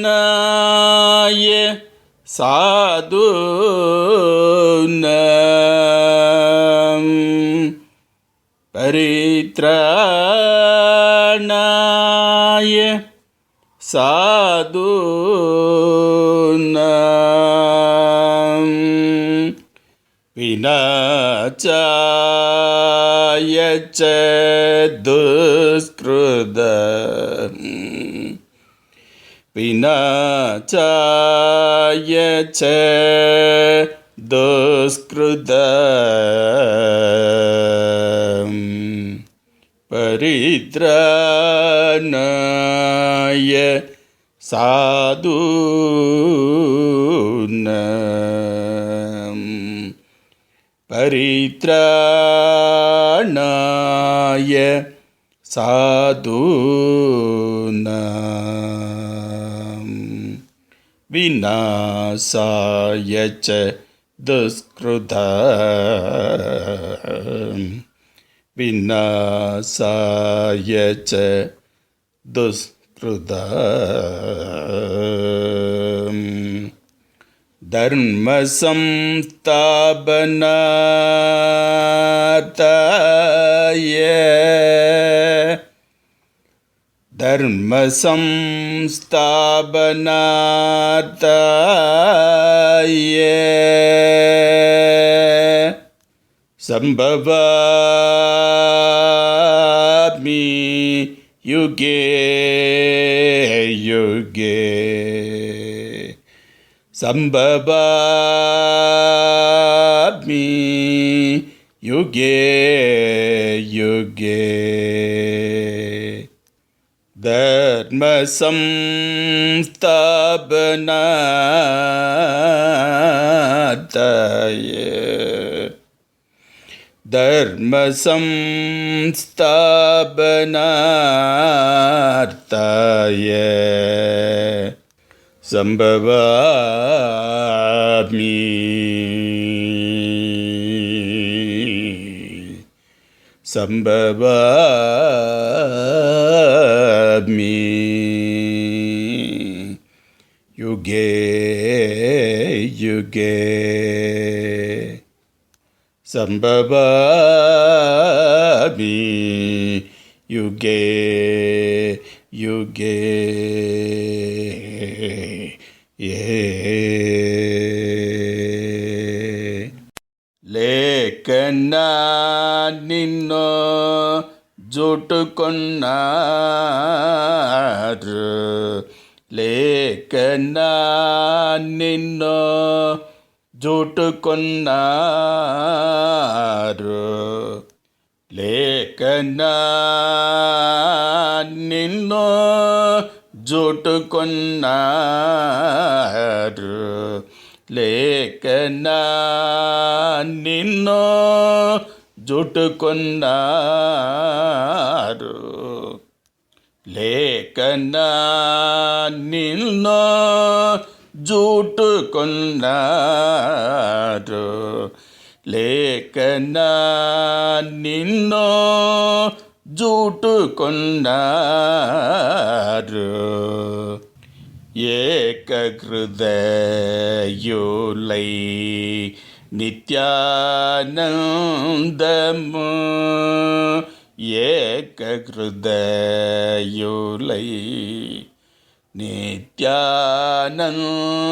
पवित्राणाय साधूनां परित्राणाय साधूनां विनाशाय च दुष्कृतम् विनाशाय च दुष्कृतम् परित्राणाय साधूनां परित्राणाय साधूनां विनाशाय च दुष्कृतम् विनाशाय च दुष्कृतम् धर्मसंस्थापनार्थाय संभवामि युगे युगे संभवामि युगे युगे धर्मसंस्थापनार्थाय धर्मसंस्थापनार्थाय संभवामि संभवामि युगे युगे संभवामि युगे युगे లేకన్నా నిన్ను జుట్టుకున్నారు లేకన్నా నిన్ను జుట్టుకున్నారు లేకన్నా నిన్ను జుట్టుకున్నారు లేకన్నా నిన్ను జుట్టుకున్నారు లేకన్నా నిన్ను జుట్టుకున్నారు లేకనా నిన్నో జూటుకొన్నారు ఏకహృదయులై నిత్యానందము ఏకహృదయులై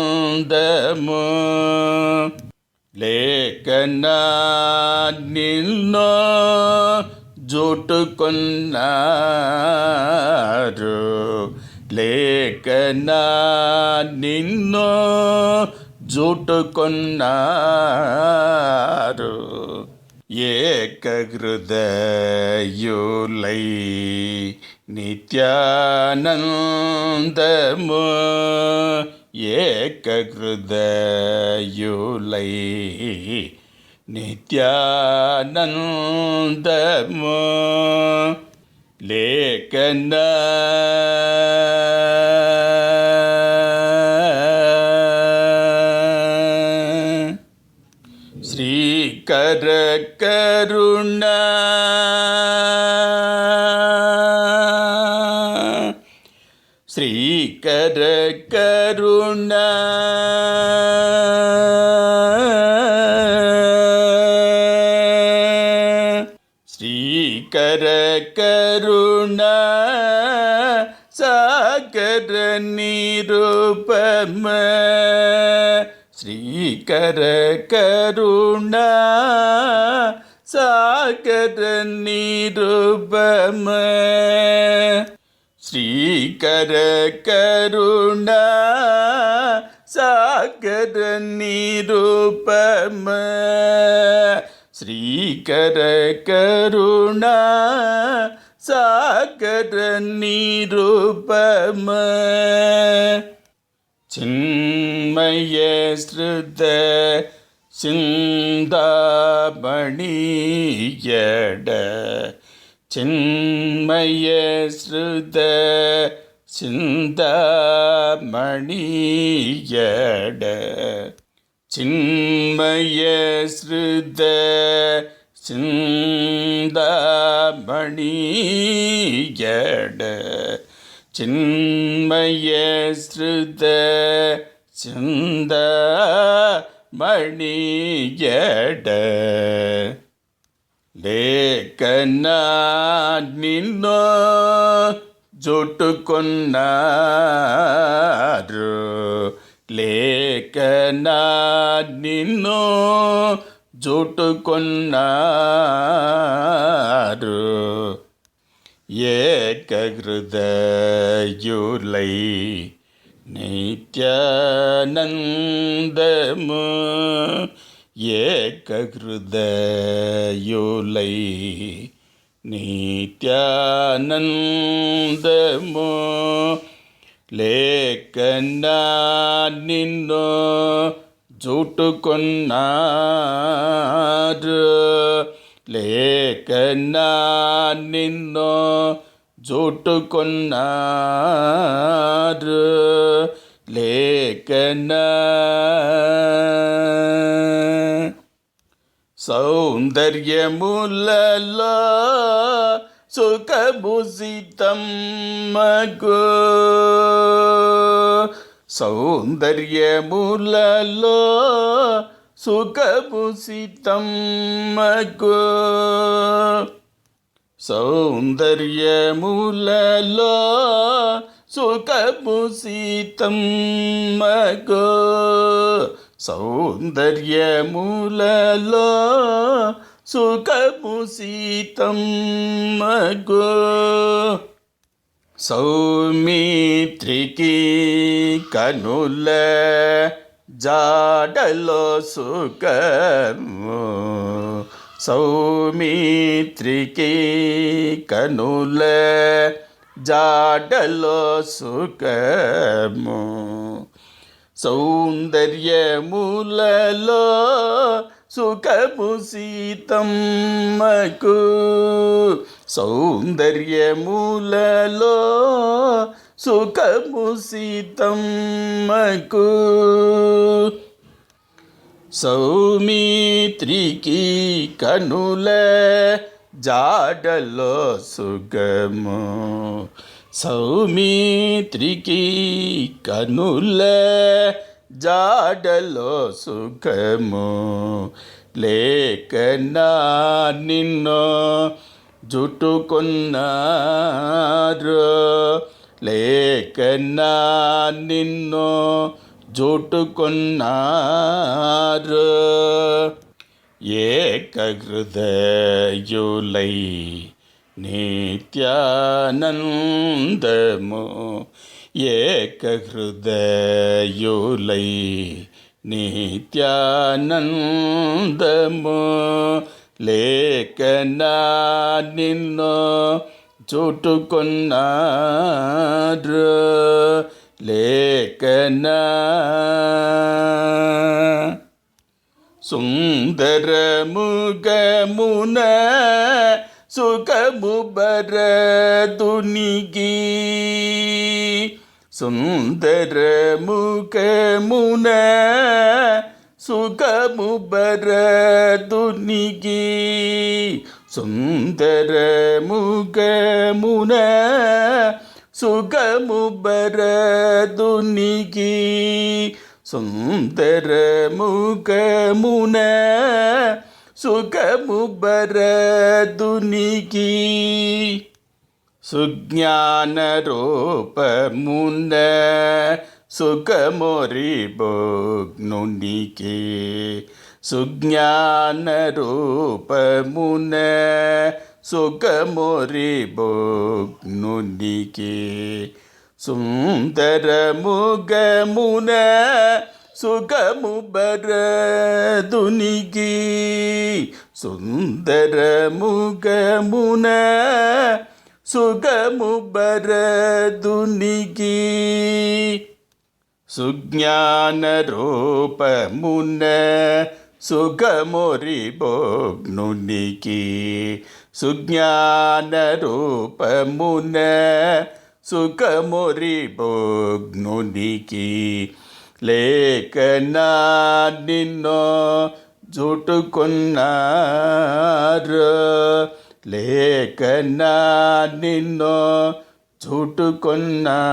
నిత్యానందము లేకనా నిన్నో జూటుకొన్నారు లేకనా నిన్నో జూటుకొన్నారు ఏకహృదయులై నిత్యానందము ఏకహృదయులై నిత్యానందము లేకనా శ్రీకర కరుణ శ్రీకర కరుణ శ్రీకర కరుణ సాగర నిరూపమ శ్రీకర కరుణ సాగర నిరూపమ శ్రీకర కరుణ సాగర నిరూపమ శ్రీకర కరుణ సాగర నిరూపమ చిన్మయ శ్రుత చిందామణీయడ చిన్మయ శ్రుత చిందామణీయడ చిన్మయ శ్రుత చిందామణీయడ చిన్మయ శ్రుత చిందామణీయడ లేకనా నిన్నో జూటుకొన్నారు లేకనా నిన్నో జూటుకొన్నారు ఏకహృదయులై నిత్యానందము ఏకహృదయులై నిత్యానందము లేకనా నిన్నో జూటుకొన్నారు లేకనా నిన్నో జూటుకొన్నారు లేకనా సౌందర్యములలో సుఖభూషితమ్మగు సౌందర్యములలో సుఖభూషితమ్మగు సౌందర్యములలో సుఖభూషితమ్మగు సౌందర్యములలో సుఖభూషితమ్మగు సౌమిత్రికి కనుల జాడలో సుఖము సౌమిత్రికి కనుల జాడలో సుఖము సౌందర్యములలో సుఖభూషితమ్మకు సౌందర్యములలో సుఖభూషితమ్మకు సౌమిత్రికి కనుల జాడలో సుగము సౌమిత్రికి కనుల జాడలో సుఖము లేకనా నిన్ను జుట్టుకున్నారు లేకనా నిన్ను జుట్టుకున్నారు ఏకహృదయులై నిత్యానందము ఏకహృదయులై నిత్యానందము లేకనా నిన్ను చుట్టుకున్నారు లేకనా సుందరముగమున సుఖము బరదునికి సుందరముగమున సుఖము బరదునికి సుందరముగమున సుఖము బరదునికి సుందరముగమున సుఖము బరదునికి సుజ్ఞాన రూపమున సుఖమొరిబోగ్నునికి సుజ్ఞాన రూపమున సుఖమొరిబోగ్నునికి సుందరముగమున సుఖము బరదునికి సుందరముగమున సుఖము బరదునికి సుజ్ఞాన రూపమున సుఖమొరిబోగ్నునికి సుజ్ఞాన రూపమున సుఖమొరిబోగ్నునికి లేకనా నిన్ను జుట్టుకున్నారు లేకనా నిన్ను జుట్టుకున్నారు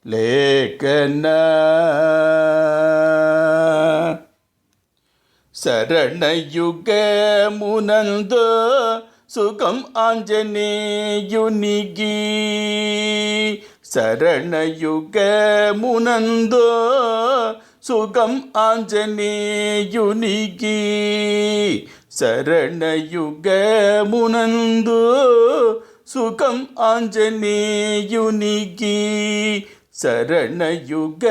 లేకనా శరణయుగమునందు సుఖం ఆంజనేయునికి శరణయుగమునందు సుఖం ఆంజనేయునికి శరణయుగమునందు సుఖం ఆంజనేయునికి శరణయుగమునందు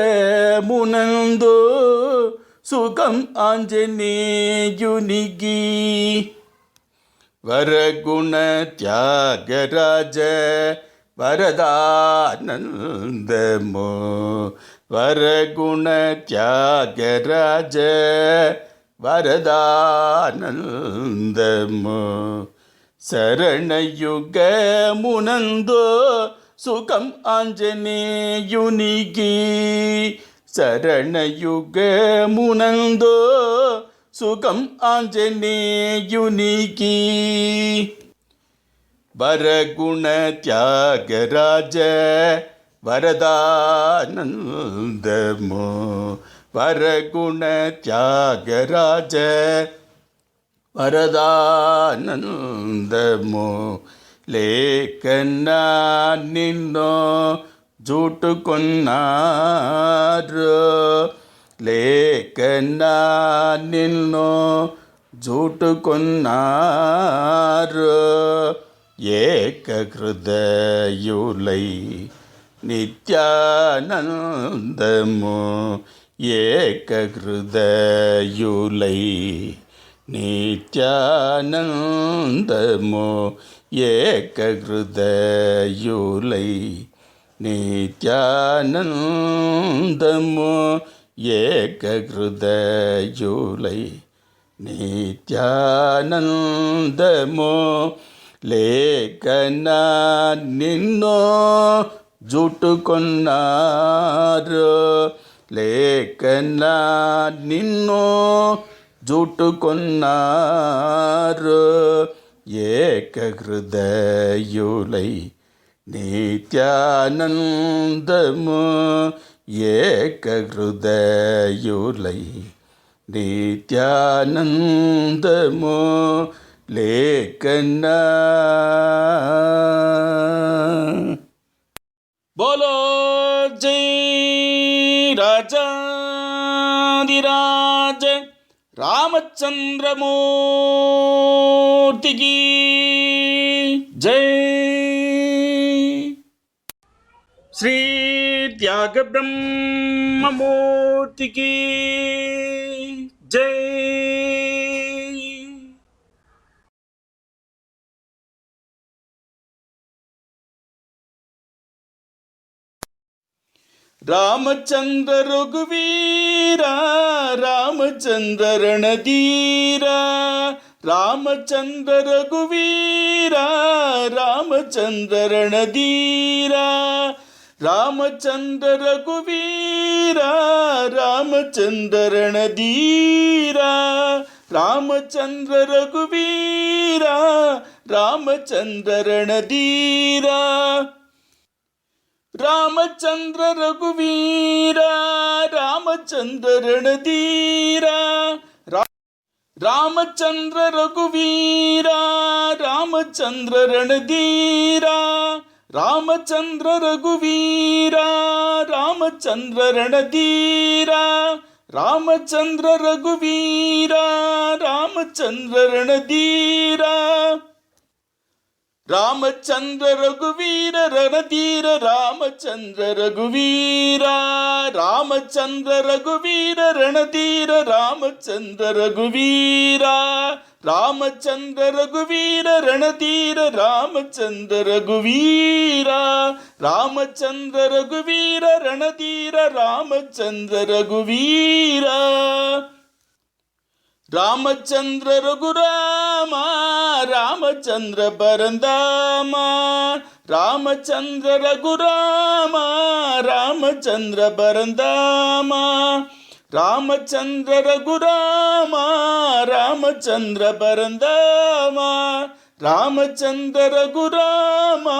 సుఖం ఆంజనేయునికి వరగుణ త్యాగరాజ వరదానందము వరగుణ త్యాగరాజ వరదానందము శరణయుగమునందు సుఖం ఆంజనేయునికి శరణయుగమునందు సుఖం ఆంజనేయునికి వరగుణ త్యాగరాజ వరదానందము వరగుణ త్యాగరాజ వరదానందము లేకన్నా నిన్ను జుట్టుకున్నారు లేకన్నా నిన్ను జుట్టుకున్నారు ఏకహృదయులై నిత్యానందము ఏకహృదయులై నిత్యానందము ఏకహృదయులై నిత్యానందము ఏకహృదయులై నిత్యానందము లేకన్నా నిన్ను జుట్టుకున్నారు లేకన్నా నిన్ను జుట్టుకొన్నారు ఏకహృదయులై నిత్యానందము ఏకహృదయులై నిత్యానందము లేకన్నా बोलो जय राजाधिराज रामचंद्रमूर्ति की जय। श्री त्याग ब्रह्ममूर्ति की जय। रामचंद्र रघुवीरा रामचंद्र रणधीरा रामचंद्र रघुवीरा रामचंद्र रणधीरा रामचंद्र रघुवीरा रामचंद्र रणधीरा रामचंद्र रघुवीरा रामचंद्र रणधीरा रामचंद्र रघुवीरा रामचंद्र रणधीरा रामचंद्र रघुवीरा रामचंद्र रणधीरा रामचंद्र रघुवीरा रामचंद्र रणधीरा रामचंद्र रघुवीरा रामचंद्र रणधीरा रामचंद्र रघुवीर रणधीर रामचंद्र रघुवीरा रामचंद्र रघुवीर रणधीर रामचंद्र रघुवीरा रामचंद्र रघुवीर रणधीर रामचंद्र रघुवीरा रामचंद्र रघुवीर रणधीर रामचंद्र रघुवीरा रामचंद्र रघुरामा रामचंद्र परंदामा रामचंद्र रघुरामा रामचंद्र परंदामा रामचंद्र रघुरामा रामचंद्र परंदामा रामचंद्र रघुरामा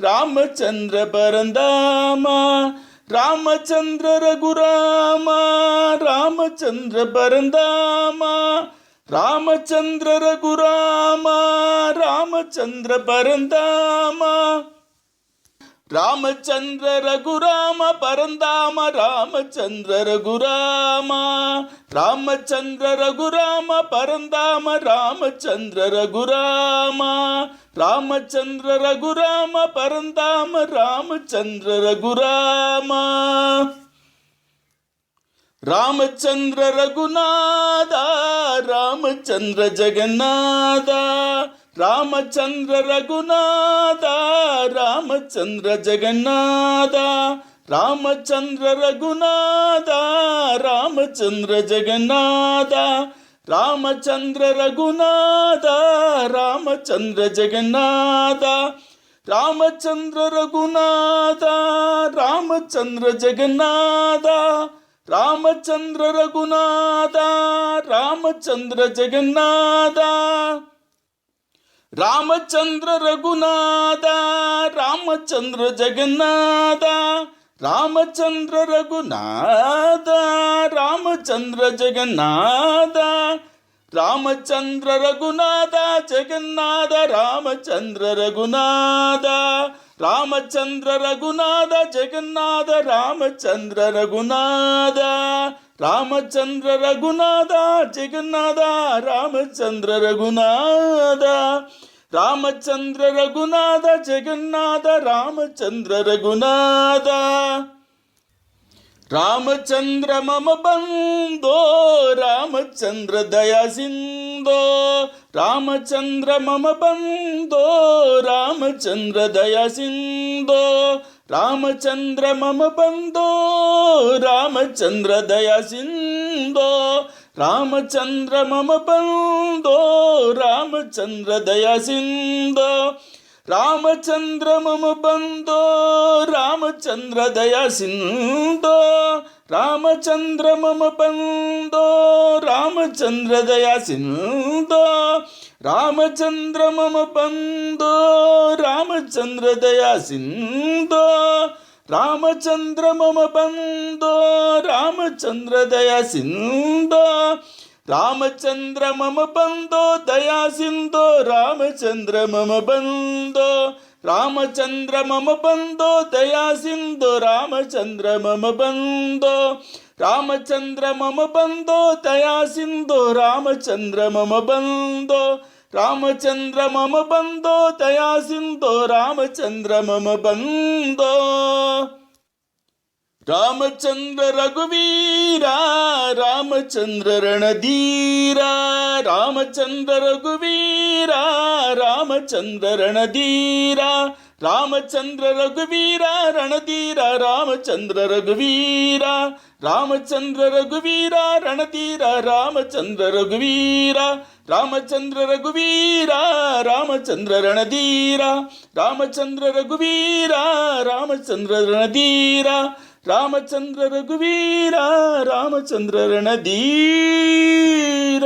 रामचंद्र परंदामा रामचंद्र रघुरामा रामचंद्र परंदामा रामचंद्र रघुरामा रामचंद्र परंदामा रामचंद्र रघुरामा परंदामा रामचंद्र रघुरामा रामचंद्र रघुरामा परंदामा रामचंद्र रघुरामा रामचंद्र रघुरामा परंदामा रामचंद्र रघुरामा रामचंद्र रघुनाथा रामचंद्र जगन्नाथा रामचंद्र रघुनाथा रामचंद्र जगन्नाथा रामचंद्र रघुनाथा रामचंद्र जगन्नाथा रामचंद्र रघुनाथा रामचंद्र जगन्नाथा रामचंद्र रघुनाथा रामचंद्र जगन्नाथा रामचंद्र रघुनाथा रामचंद्र जगन्नाथा रामचंद्र रघुनाथा रामचंद्र जगन्नाथा रामचंद्र रघुनाथा रामचंद्र जगन्नाथा रामचंद्र रघुनाथा जगन्नाथ रामचंद्र रघुनाथा रामचंद्र रघुनाथा जगन्नाथ रामचंद्र रघुनाथा रामचंद्र रघुनाथा जगन्नाथ रामचंद्र रघुनाथा रामचंद्र रघुनाथ जगन्नाथ रामचंद्र रघुनाथा रामचंद्र मम बंधो रामचंद्र दया सिंधो रामचंद्र मम बंधो रामचंद्र दया सिंधो रामचंद्र मम बंधो रामचंद्र दया सिंधो रामचंद्र मम बंधो रामचंद्र दया सिंधो रामचंद्र मम बंधो रामचंद्र दया सिंधो ರಾಮಚಂದ್ರ ಮಮ ಬಂದೋ ರಾಮಚಂದ್ರ ದಯಾ ಸಿಂಧೋ ರಾಮಚಂದ್ರ ಮಮ ಬಂದೋ ರಾಮಚಂದ್ರ ದಯಾ ಸಿಂಧೋ ರಾಮಚಂದ್ರ ಮಮ ಬಂದೋ ರಾಮಚಂದ್ರ ದಯಾ ಸಿಂಧೋ ರಾಮಚಂದ್ರ ಮಮ ಬಂದೋ ದಯಾ ಸಿಂಧೋ ರಾಮಚಂದ್ರ ಮಮ ಬಂದೋ ರಾಮಚಂದ್ರ ಮಮ ಬಂದೋ ದಯಾ ಸಿಂಧೋ ರಾಮಚಂದ್ರ ಮಮ ಬಂದೋ ರಾಮಚಂದ್ರ ಮಮ ಬಂದೋ ದಯಾ ಸಿಂಧೋ ರಾಮಚಂದ್ರ ಮಮ ಬಂದೋ ರಾಮಚಂದ್ರ ಮಮ ಬಂದೋ ದಯಾ ಸಿಂಧೋ ರಾಮಚಂದ್ರ ಮಮ ಬಂದೋ ರಾಮಚಂದ್ರ ರಘುವೀರ ರಾಮಚಂದ್ರ ರಣಧೀರ ರಾಮಚಂದ್ರ ರಘುವೀರ ರಾಮಚಂದ್ರ ರಣಧೀರ ರಾಮಚಂದ್ರ ರಘುವೀರ ರಣಧೀರ ರಾಮಚಂದ್ರ ರಘುವೀರ ರಾಮಚಂದ್ರ ರಘುವೀರ ರಣಧೀರ ರಾಮಚಂದ್ರ ರಘುವೀರ ರಾಮಚಂದ್ರ ರಘುವೀರ ರಾಮಚಂದ್ರ ರಣಧೀರ ರಾಮಚಂದ್ರ ರಘುವೀರ ರಾಮಚಂದ್ರ ರಣಧೀರ ರಾಮಚಂದ್ರ ರಘುವೀರ ರಾಮಚಂದ್ರ ರಣಧೀರ.